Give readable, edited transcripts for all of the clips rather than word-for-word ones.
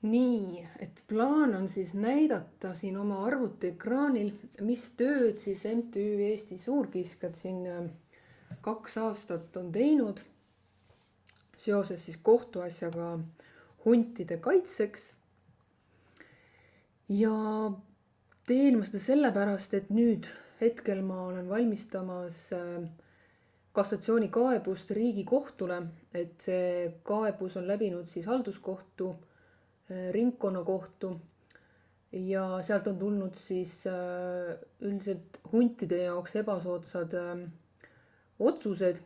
Nii, et plaan on siis näidata siin oma arvutiekraanil, mis tööd siis MTÜ Eesti Suurkiskjad siin 2 aastat on teinud seoses siis kohtuasjaga huntide kaitseks. Ja teen ma seda sellepärast, et nüüd hetkel ma olen valmistamas kassatsioonikaebust Riigikohtule, et see kaebus on läbinud siis halduskohtu, ringkonnakohtu ja sealt on tulnud siis üldiselt huntide jaoks ebasoodsad otsused.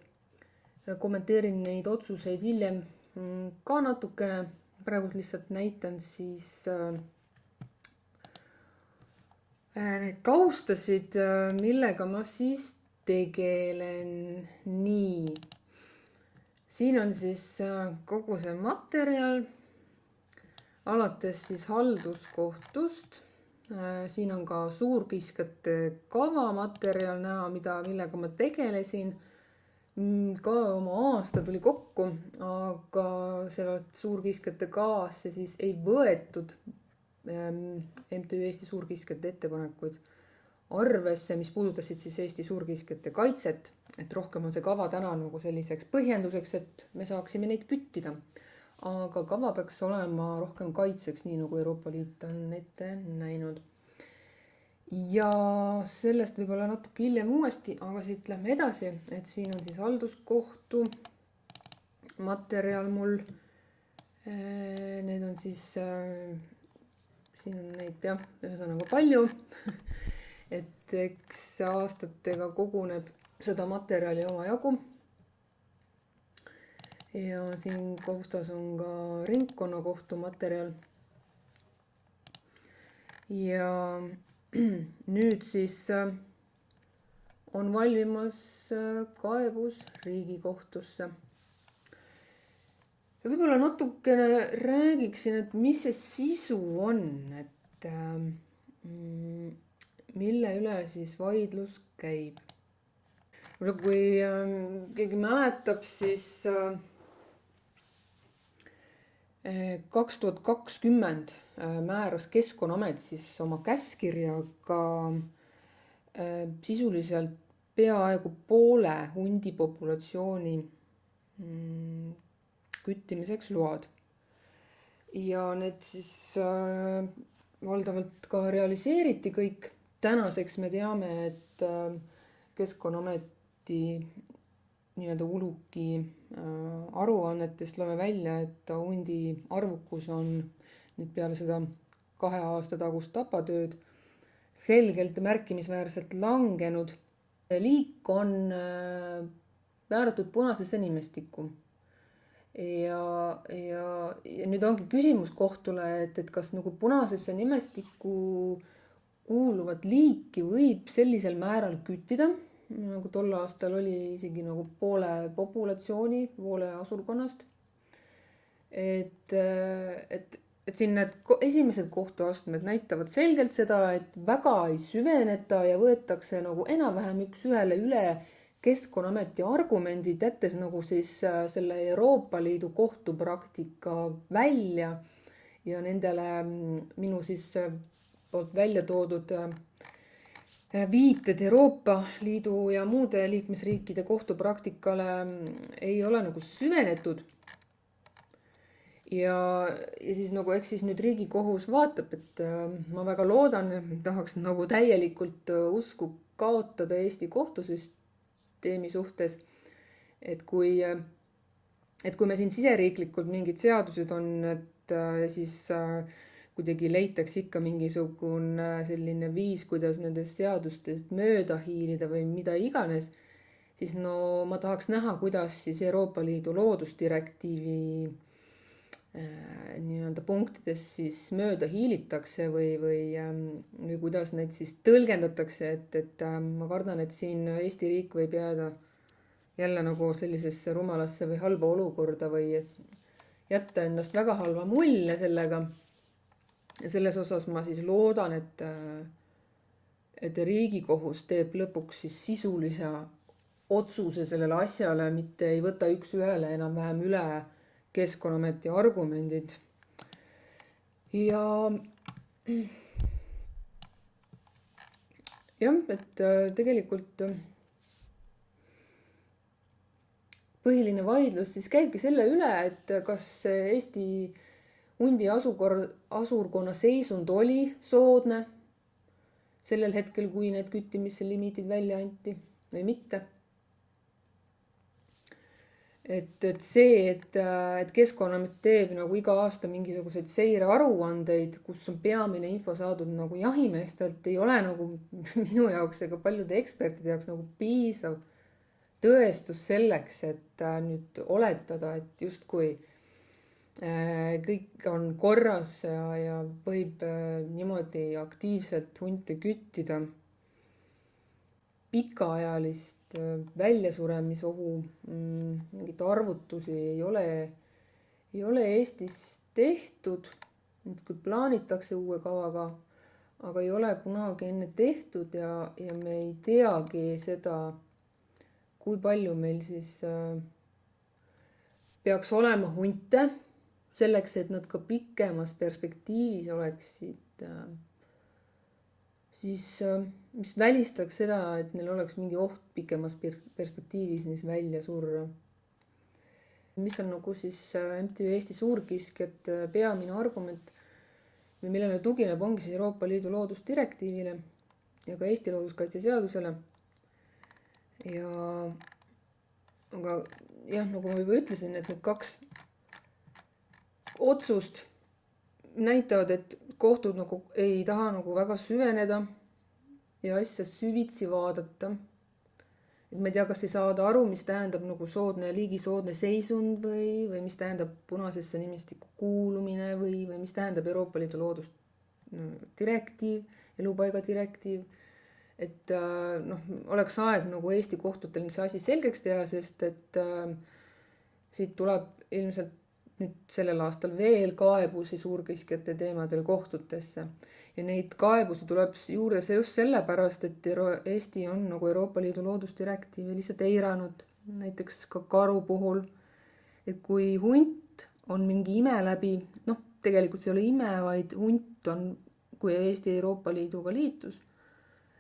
Kommenteerin neid otsuseid hiljem ka natukene, praegu lihtsalt näitan siis need taustasid, millega ma siis tegelen. Nii, siin on siis kogu see materjal alates siis halduskohtust. Siin on ka suurkiskjate kava materjal näha, millega ma tegelesin. Ka oma aasta tuli kokku, aga sealt suurkiskjate kavasse siis ei võetud MTÜ Eesti Suurkiskjate ettepanekuid arvesse, mis puudutasid siis Eesti suurkiskjate kaitset, et rohkem on see kava täna nagu selliseks põhjenduseks, et me saaksime neid küttida. Aga kava peaks olema rohkem kaitseks, nii nagu Euroopa Liit on ette näinud. Ja sellest võib-olla natuke hiljem uuesti, aga siit lähme edasi, et siin on siis halduskohtu materjal mul. Need on siis, siin on neid jah, ühesõnaga palju, et eks aastatega koguneb seda materjali omajagu. Ja siin koostas on ka ringkonnakohtu materjal. Ja nüüd siis on valmimas kaebus Riigikohtusse. Ja võib-olla natukene räägiksin, et mis see sisu on, et mille üle siis vaidlus käib. Kui keegi mäletab, siis 2020 määras Keskkonnaamet siis oma käskkirjaga sisuliselt peaaegu poole hundipopulatsiooni küttimiseks load. Ja need siis valdavalt ka realiseeriti kõik. Tänaseks me teame, et Keskkonnaameti nii-öelda uluki aruannetest loeme välja, et hundi arvukus on nüüd peale seda 2 aasta tagust tapatööd selgelt märkimisväärselt langenud. Liik on määratud punasesse nimestikku. Ja nüüd ongi küsimus kohtule, et kas nagu punasesse nimestikku kuuluvat liiki võib sellisel määral küttida, nagu tol aastal oli isegi nagu poole populatsiooni, poole asurkonnast. Et siin need esimesed kohtuastmed näitavad selgelt seda, et väga ei süveneta ja võetakse nagu enam-vähem üks ühele üle Keskkonnaameti argumendid, jättes nagu siis selle Euroopa Liidu kohtupraktika välja ja nendele minu siis poolt välja toodud viited Euroopa Liidu ja muude liikmesriikide kohtupraktikale ei ole nagu süvenetud. Ja siis nagu eks siis nüüd Riigikohus vaatab, et ma väga loodan, tahaks nagu täielikult usku kaotada Eesti kohtusüsteemi suhtes, et kui me siin siseriiklikult mingid seadused on, et siis kuidagi leitakse ikka mingisugune selline viis, kuidas nendest seadustest mööda hiilida või mida iganes, siis no ma tahaks näha, kuidas siis Euroopa Liidu loodusdirektiivi nii-öelda punktides siis mööda hiilitakse või kuidas neid siis tõlgendatakse, et ma kardan, et siin Eesti riik võib jääda jälle nagu sellisesse rumalasse või halba olukorda või jätta endast väga halva mulje sellega. Ja selles osas ma siis loodan, et Riigikohus teeb lõpuks siis sisulise otsuse sellele asjale, mitte ei võta üks ühele enam-vähem üle Keskkonnaameti argumendid. ja jah, et tegelikult põhiline vaidlus siis käibki selle üle, et kas Eesti hundi asurkonna seisund oli soodne sellel hetkel, kui need küttimise limiidid välja anti või mitte. Et see, et Keskkonnaamet teeb nagu iga aasta mingisuguseid seirearuandeid, kus on peamine info saadud nagu jahimeestelt, ei ole nagu minu jaoks ega paljude ekspertide jaoks nagu piisav tõestus selleks, et nüüd oletada, et justkui kõik on korras ja võib niimoodi aktiivselt hunte küttida. Pikaajalist väljasuremisohu mingit arvutusi ei ole Eestis tehtud, kui plaanitakse uue kavaga, aga ei ole kunagi enne tehtud ja me ei teagi seda, kui palju meil siis peaks olema hunte selleks, et nad ka pikemas perspektiivis oleksid siis mis välistaks seda, et neil oleks mingi oht pikemas perspektiivis neis välja surra. Mis on nagu siis MTÜ Eesti Suurkiskjate peamine argument, millele tugineb, ongi siis Euroopa Liidu loodusdirektiivile ja ka Eesti looduskaitseseadusele. Aga jah, nagu ma juba ütlesin, et need kaks otsust näitavad, et kohtud nagu ei taha nagu väga süveneda ja asja süvitsi vaadata. Et ma ei tea, kas ei saada aru, mis tähendab nagu soodne ja liigisoodne seisund või mis tähendab punasesse nimestikku kuulumine või mis tähendab Euroopa Liidu loodusdirektiiv, elupaigadirektiiv. Et oleks aeg nagu Eesti kohtutel see asi selgeks teha, sest et siit tuleb ilmselt nüüd sellel aastal veel kaebusi suurkiskjate teemadel kohtutesse. Ja neid kaebusi tuleb juurde just sellepärast, et Eesti on nagu Euroopa Liidu loodusdirektiivi lihtsalt eiranud. Näiteks ka karu puhul, et kui hunt on mingi ime läbi, tegelikult see ei ole ime, vaid hunt on, kui Eesti Euroopa Liiduga liitus,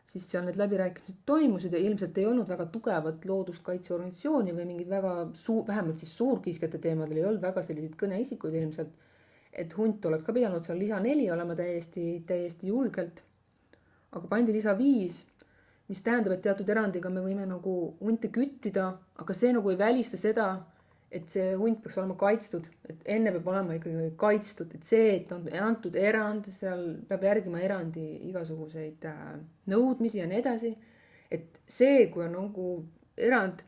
siis seal need läbirääkimised toimusid ja ilmselt ei olnud väga tugevat looduskaitseorganisatsiooni või mingid väga vähemalt siis suurkiskjate teemadel ei olnud väga selliseid kõneisikuid ilmselt, et hunt oleks ka pidanud seal lisa 4 olema täiesti julgelt. Aga pandi lisa 5, mis tähendab, et teatud erandiga me võime nagu hunte küttida, aga see nagu ei välista seda, et see hunt peaks olema kaitstud, et enne peab olema ikkagi kaitstud, et see, et on antud erand, seal peab järgima erandi igasuguseid nõudmisi ja nii edasi, et see, kui on nagu erand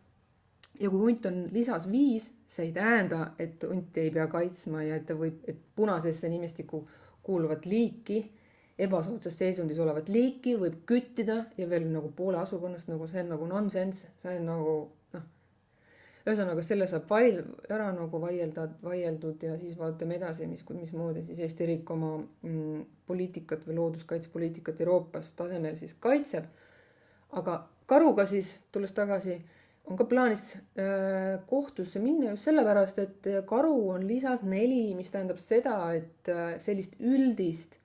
ja kui hunt on lisas 5, see ei tähenda, et hunt ei pea kaitsma ja et ta võib, et punasesse nimestikku kuuluvat liiki, ebasoodsas seisundis olevat liiki võib küttida ja veel nagu poole asukonnast, nagu see on nagu nonsense, see on nagu ühesõnaga, selle saab ära nagu vaieldud ja siis vaatame edasi, mismoodi siis Eesti riik oma poliitikat või looduskaitsepoliitikat Euroopas tasemel siis kaitseb. Aga karuga siis, tulles tagasi, on ka plaanis kohtusse minna just sellepärast, et karu on lisas 4, mis tähendab seda, et sellist üldist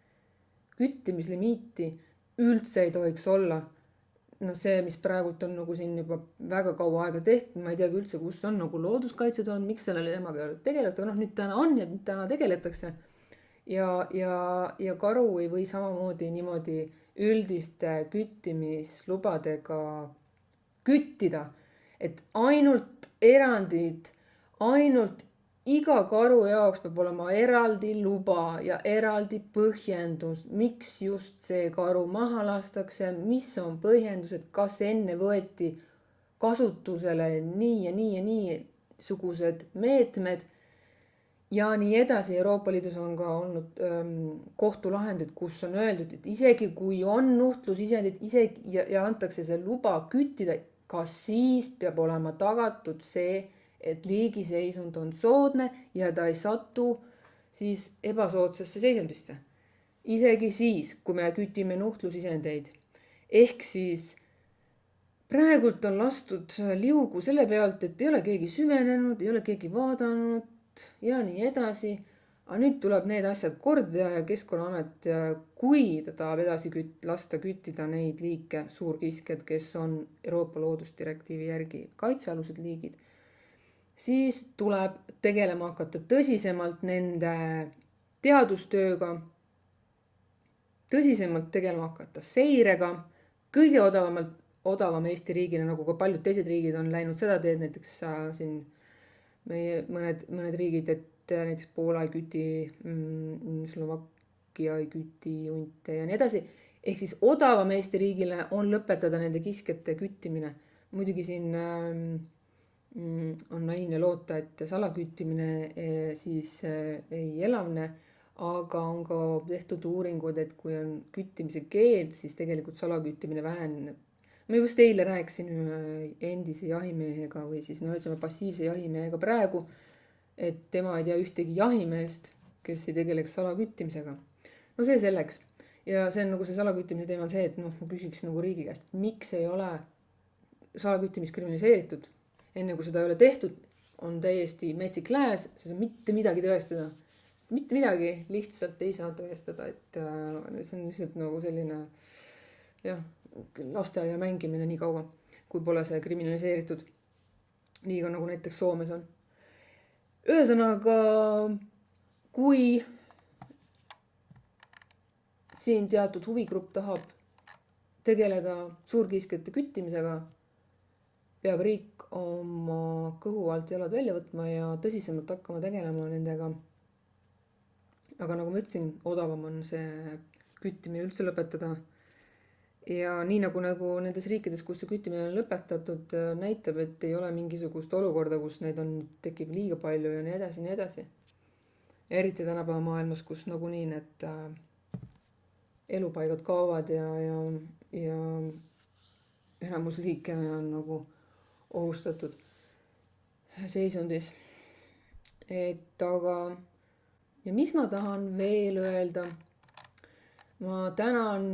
küttimislimiiti üldse ei tohiks olla. See, mis praegult on nagu siin juba väga kaua aega tehtud, ma ei teagi üldse, kus on nagu looduskaitsed on, miks sellele temaga ei ole tegeletud, nüüd täna on ja nüüd täna tegeletakse. Ja karu ei või samamoodi niimoodi üldiste küttimislubadega küttida, et ainult erandid, ainult iga karu jaoks peab olema eraldi luba ja eraldi põhjendus, miks just see karu maha lastakse, mis on põhjendused, kas enne võeti kasutusele nii ja niisugused meetmed ja nii edasi. Euroopa Liidus on ka olnud kohtulahendid, kus on öeldud, et isegi kui on nuhtlusisendid ja antakse see luba küttida, kas siis peab olema tagatud see, et liigiseisund on soodne ja ta ei satu siis ebasoodsasse seisundisse. Isegi siis, kui me kütime nuhtlusisendeid. Ehk siis praegult on lastud liugu selle pealt, et ei ole keegi süvenenud, ei ole keegi vaadanud ja nii edasi. Aga nüüd tuleb need asjad korda teha ja Keskkonnaamet, kui ta tahab edasi lasta küttida neid liike, suurkiskjad, kes on Euroopa loodusdirektiivi järgi kaitsealused liigid, siis tuleb tegelema hakata tõsisemalt nende teadustööga, tõsisemalt tegelema hakata seirega, kõige odavam Eesti riigina, nagu ka paljud teised riigid on läinud seda teed, näiteks siin meie mõned riigid, et näiteks Poola ei küti, Slovakkia ei küti hunte ja nii edasi. Ehk siis odavam Eesti riigile on lõpetada nende kiskjate küttimine. Muidugi siin on naiivne loota, et salaküttimine siis ei elavne, aga on ka tehtud uuringud, et kui on küttimise keeld, siis tegelikult salaküttimine väheneb. Ma just eile rääkisin endise jahimehega või siis passiivse jahimehega praegu, et tema ei tea ühtegi jahimeest, kes ei tegeleks salaküttimisega. No see selleks. Ja see on nagu see salaküttimise teema on see, et ma küsiks nagu riigi käest, et miks ei ole salaküttimist kriminaliseeritud. Enne kui seda ei ole tehtud, on täiesti metsik lääs, see on mitte midagi tõestada. Mitte midagi lihtsalt ei saa tõestada, et see on lihtsalt nagu selline lasteaia mängimine nii kaua, kui pole see kriminaliseeritud. Nii ka nagu näiteks Soomes on. Ühesõnaga, kui siin teatud huvigrupp tahab tegeleda suurkiskjate küttimisega, peab riik oma kõhu alt jalad välja võtma ja tõsisemalt hakkama tegelema nendega. Aga nagu ma ütlesin, odavam on see küttimine üldse lõpetada. Ja nii nagu nendes riikides, kus see küttimine on lõpetatud, näitab, et ei ole mingisugust olukorda, kus neid tekib liiga palju ja nii edasi, nii edasi. Eriti tänapäeva maailmas, kus nagunii need elupaigad kaovad ja enamus liike on nagu ohustatud seisundis. Aga ja mis ma tahan veel öelda? Ma tänan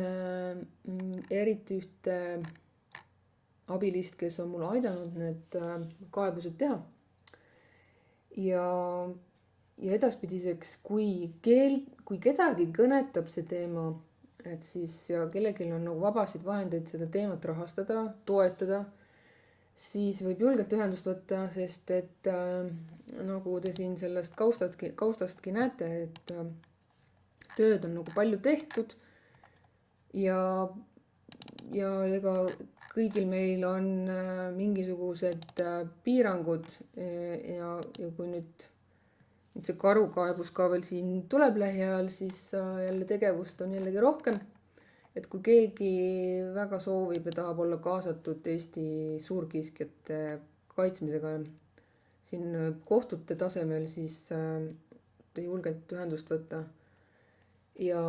eriti ühte abilist, kes on mulle aidanud need kaebused teha. Ja edaspidiseks, kui kedagi kõnetab see teema, et siis ja kellelgi on nagu vabasid vahendeid seda teemat rahastada, toetada, siis võib julgelt ühendust võtta, sest et nagu te siin sellest kaustastki näete, et tööd on nagu palju tehtud ja ega kõigil meil on mingisugused piirangud ja kui nüüd see karukaebus ka veel siin tuleb lähiajal, siis jälle tegevust on jällegi rohkem. Et kui keegi väga soovib ja tahab olla kaasatud Eesti suurkiskjate kaitsmisega siin kohtute tasemel, siis julgelt ühendust võtta. Ja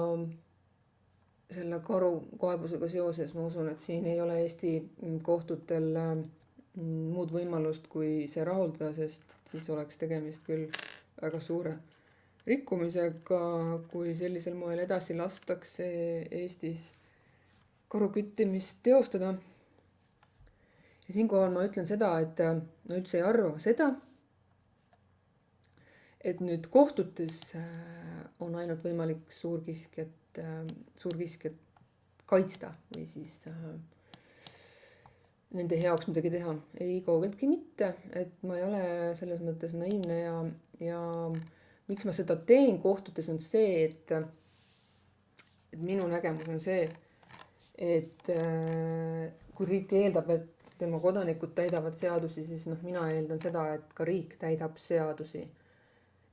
selle karukaebusega seoses ma usun, et siin ei ole Eesti kohtutel muud võimalust kui see rahuldada, sest siis oleks tegemist küll väga suure rikkumisega, kui sellisel moel edasi lastakse Eestis karuküttimist teostada. Ja siinkohal ma ütlen seda, et ma üldse ei arva seda, et nüüd kohtutes on ainult võimalik suurkiskjat kaitsta või siis nende heaks midagi teha. Ei kaugeltki mitte, et ma ei ole selles mõttes naiivne ja miks ma seda teen kohtutes on see, et minu nägemus on see, et kui riik eeldab, et tema kodanikud täidavad seadusi, siis mina eeldan seda, et ka riik täidab seadusi.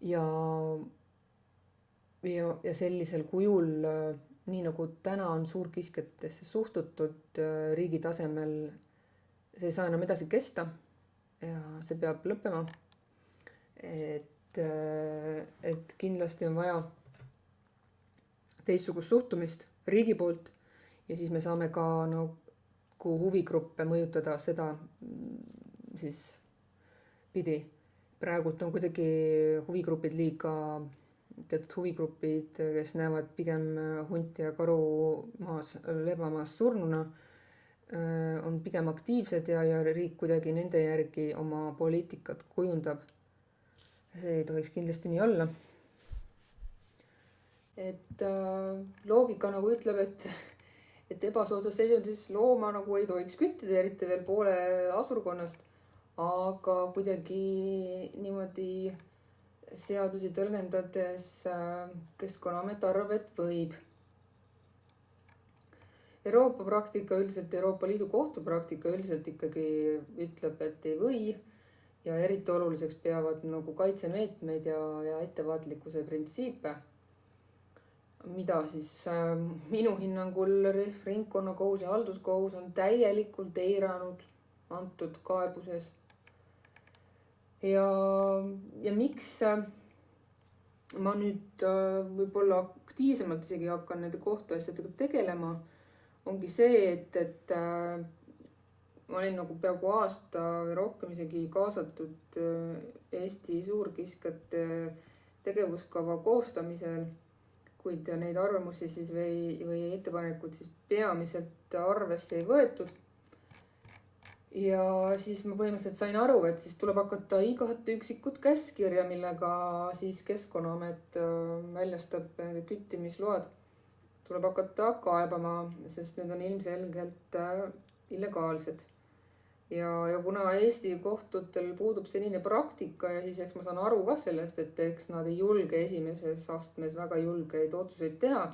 Ja sellisel kujul, nii nagu täna on suurkiskjatesse suhtutud riigi tasemel, see ei saa enam edasi kesta ja see peab lõppema. Et kindlasti on vaja teistsugust suhtumist riigi poolt ja siis me saame ka nagu huvigruppe mõjutada seda siis pidi. Praegult on kuidagi huvigrupid teatud huvigrupid, kes näevad pigem hunti ja karu lebamaas surnuna, on pigem aktiivsed ja riik kuidagi nende järgi oma poliitikat kujundab. See ei tohiks kindlasti nii olla. et loogika nagu ütleb, et ebasoodsas seisundis looma nagu ei tohiks küttida, eriti veel poole asurkonnast, aga kuidagi niimoodi seadusi tõlgendades Keskkonnaamet arvab, et võib. Euroopa praktika üldiselt, Euroopa Liidu kohtupraktika üldiselt ikkagi ütleb, et ei või ja eriti oluliseks peavad nagu kaitsemeetmeid ja ettevaatlikkuse printsiipe, mida siis minu hinnangul ringkonnakohus ja halduskohus on täielikult eiranud antud kaebuses. Ja miks ma nüüd võib-olla aktiivsemalt isegi hakkan nende kohtuasjadega tegelema, ongi see, et ma olin nagu peaaegu aasta või rohkem isegi kaasatud Eesti suurkiskjate tegevuskava koostamisel, kuid neid arvamusi siis või ettepanekud siis peamiselt arvesse ei võetud. Ja siis ma põhimõtteliselt sain aru, et siis tuleb hakata igat üksikut käskkirja, millega siis Keskkonnaamet väljastab nende küttimisload, tuleb hakata kaebama, sest need on ilmselgelt illegaalsed. Ja kuna Eesti kohtutel puudub selline praktika ja siis eks ma saan aru ka sellest, et eks nad ei julge esimeses astmes väga julgeid otsuseid teha.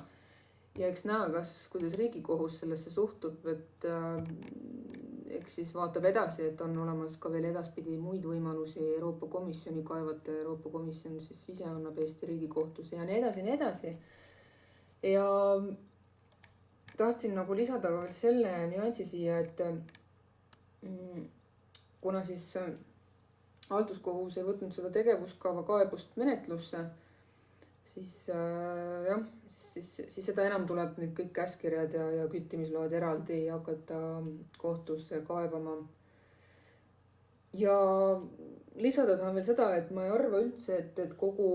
Ja eks näha, kuidas Riigikohus sellesse suhtub, et eks siis vaatab edasi, et on olemas ka veel edaspidi muid võimalusi Euroopa Komisjoni kaevata. Euroopa Komisjon siis ise annab Eesti Riigikohtusse ja nii edasi, nii edasi. Ja tahtsin nagu lisada ka veel selle nüansi siia, et kuna siis halduskohus ei võtnud seda tegevuskava kaebust menetlusse, siis siis seda enam tuleb nüüd kõik käskkirjad ja küttimisload eraldi hakata kohtusse kaebama. Ja lisada tahan veel seda, et ma ei arva üldse, et kogu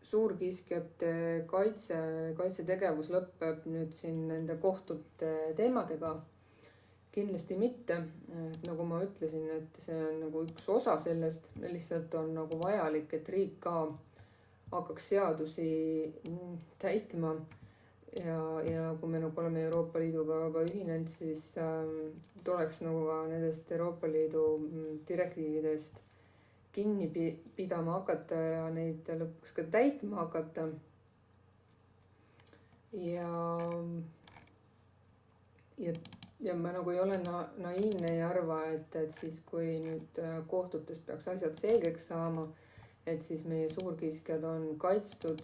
suurkiskjate kaitsetegevus lõpeb nüüd siin nende kohtute teemadega. Kindlasti mitte. Nagu ma ütlesin, et see on nagu üks osa sellest, lihtsalt on nagu vajalik, et riik ka hakkaks seadusi täitma ja kui me nagu oleme Euroopa Liiduga juba ühinenud, siis tuleks nagu ka nendest Euroopa Liidu direktiividest kinni pidama hakata ja neid lõpuks ka täitma hakata. Ja ma nagu ei ole naiivne ja arva, et siis kui nüüd kohtutes peaks asjad selgeks saama, et siis meie suurkiskjad on kaitstud.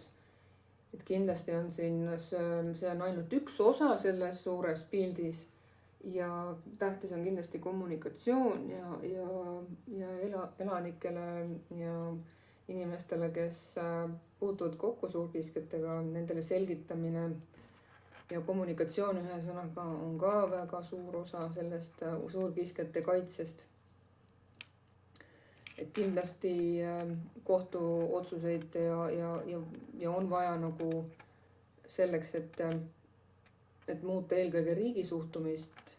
Et kindlasti on siin, see on ainult üks osa selles suures pildis ja tähtis on kindlasti kommunikatsioon ja elanikele ja inimestele, kes puutuvad kokku suurkiskjatega, nendele selgitamine ja kommunikatsioon ühesõnaga on ka väga suur osa sellest suurkiskjate kaitsest. Et kindlasti kohtuotsuseid ja on vaja nagu selleks, et muuta eelkõige riigi suhtumist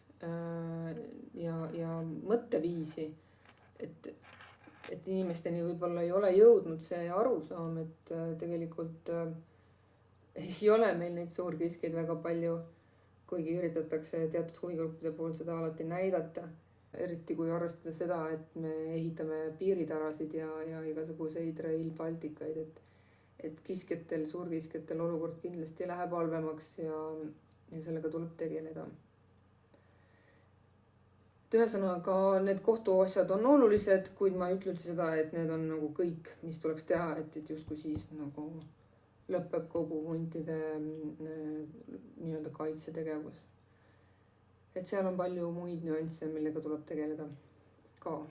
ja mõtteviisi, et inimesteni võib-olla ei ole jõudnud see arusaam, et tegelikult ei ole meil neid suurkiskjaid väga palju, kuigi üritatakse teatud huvigruppide poolt seda alati näidata. Eriti kui arvestada seda, et me ehitame piiritarasid ja igasuguseid Rail Balticaid, et kiskjatel, suurkiskjatel olukord kindlasti läheb halvemaks ja sellega tuleb tegeleda. Ühesõnaga, need kohtuasjad on olulised, kuid ma ei ütle üldse seda, et need on nagu kõik, mis tuleks teha, et justkui siis nagu lõpeb kogu huntide nii-öelda kaitsetegevus. Et seal on palju muid nüansse, millega tuleb tegeleda ka.